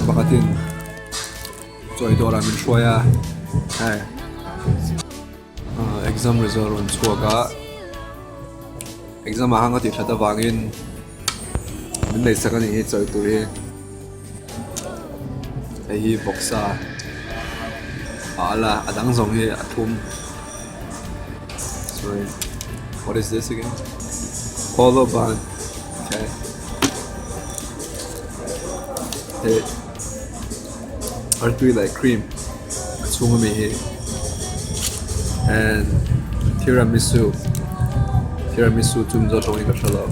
bakatin joy dora min shoya hai exam result on chuaga exam ahanga ti thata wangin min nei sakani hi joy turi hi boxa ala adang zong hi athum sorry what is this again polo band okay they are doing like cream chunga me hi and tiramisu chum zo thongi ka thalo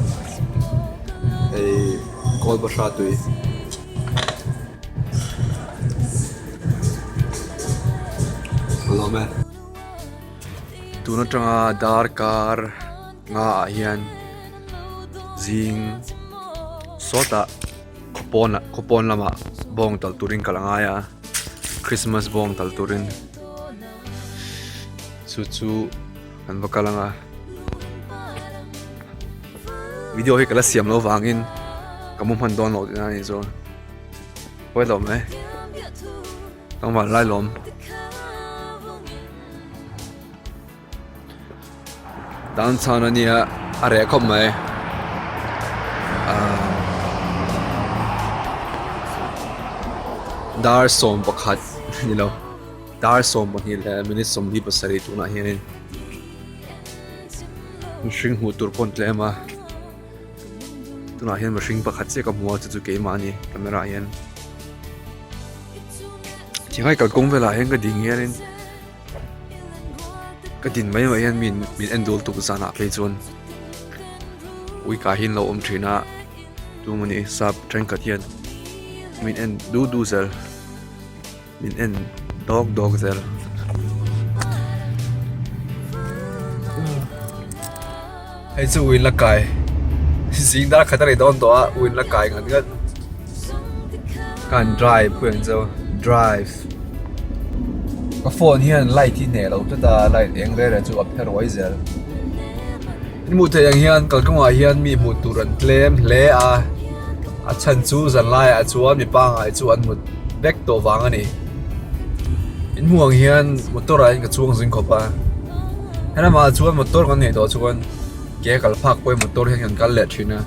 ei kol basha tui hello man tuna tanga dar kar nga hian zing sota kopon lama bong tal turin kalangaya Christmas bong tal turin chu kan bakalanga video hi kala siam lo wangin kamu man download na ni zo poi lo me tong ma lai lom dan chana nia are khom mai dar som pakhat you know dar som bonil minute som di pasari tu na hianin mishing hu tur pon tlema tu na hian mishing pakhat che ka muwa chu ke mani camera hian chingai kal kong vela hian ka ding hianin ka din mai mai hian min endol tu sana pe chon ui ka hin lo thina tu mani sap train ka hian min en du zel min en dog zel ai chu win la kai sing da khatari don to win la kai ngan ga kan drive puen zo drive ka phone hian light hi ne lo ta light eng re chu a pher wai zel ni mu the yang hian kal kama hian mi mu turan claim hle a chan chu zan lai a chuan mi pang ai chu an mut back to wang ani in muang hian motor ai ka chuang jing khopa hena ma chuan motor kan nei to chuan ke kal phak poi motor hian kal le thina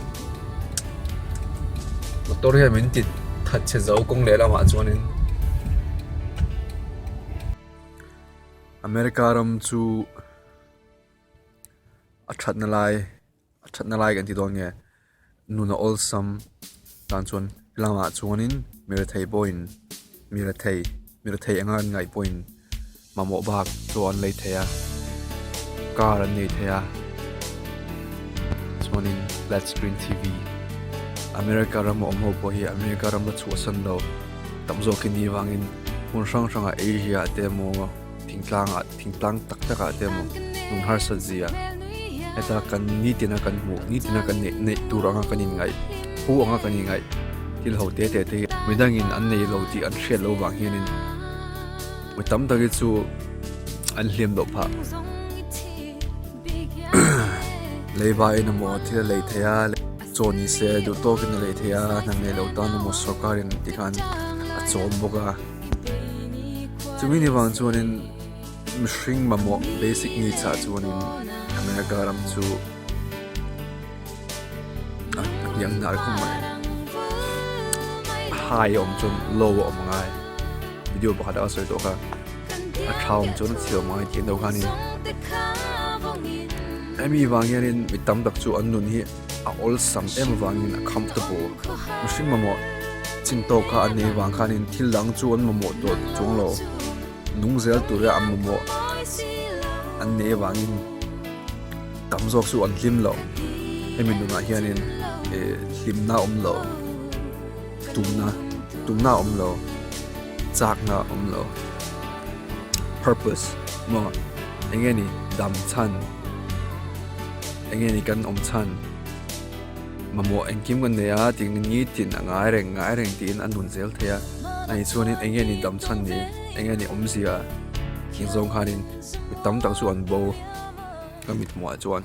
motor hian min tit that che zo kong le la ma chuan in America ram chu a thatna lai kan ti don nge nuna all sam tan chuan lama chuanin mirathei boin mirathei angan ngai point mamo bak chuan lei theya car an nei theya chuanin flat screen TV America ram mo po hi America ram la chu san lo tamzo kini wangin mun sang Asia demo thingtlang tak demo nun har sajia eta kan ni tina kan ne turanga kanin ngai hu anga kanin ngai til ho te midangin an nei lo ti an shel lo wang hianin mitam tagi chu an hliam do pha leiba ina mo thil lei theya choni se du to kin lei theya nan nei lo tan mo sokarin tikhan a chom boka chumi ni wang chuanin mishing mamo basic needs a chuanin America ram chu yang nar khum mai high om chun low om ngai video bakha da soi to ka a thawm chun chiao mai ti do khani ami wangyanin mitam dak chu an nun hi a all sam em wangin a comfortable mishing mamo chin to kha ani wang khanin thil lang chu an mamo to chung lo nung zel tu ra am mamo an ne wangin tamzok su an hlim lo emin nuna hianin hlimna lo tumna lo chakna lo purpose mo engeni dam chan engeni kan chan mamo engkim kan neya ting ni tin ngai reng tin an nun zel thea ai chuanin engeni dam chan ni engeni zia king zong khanin tam tak chu an bo kamit mo chuan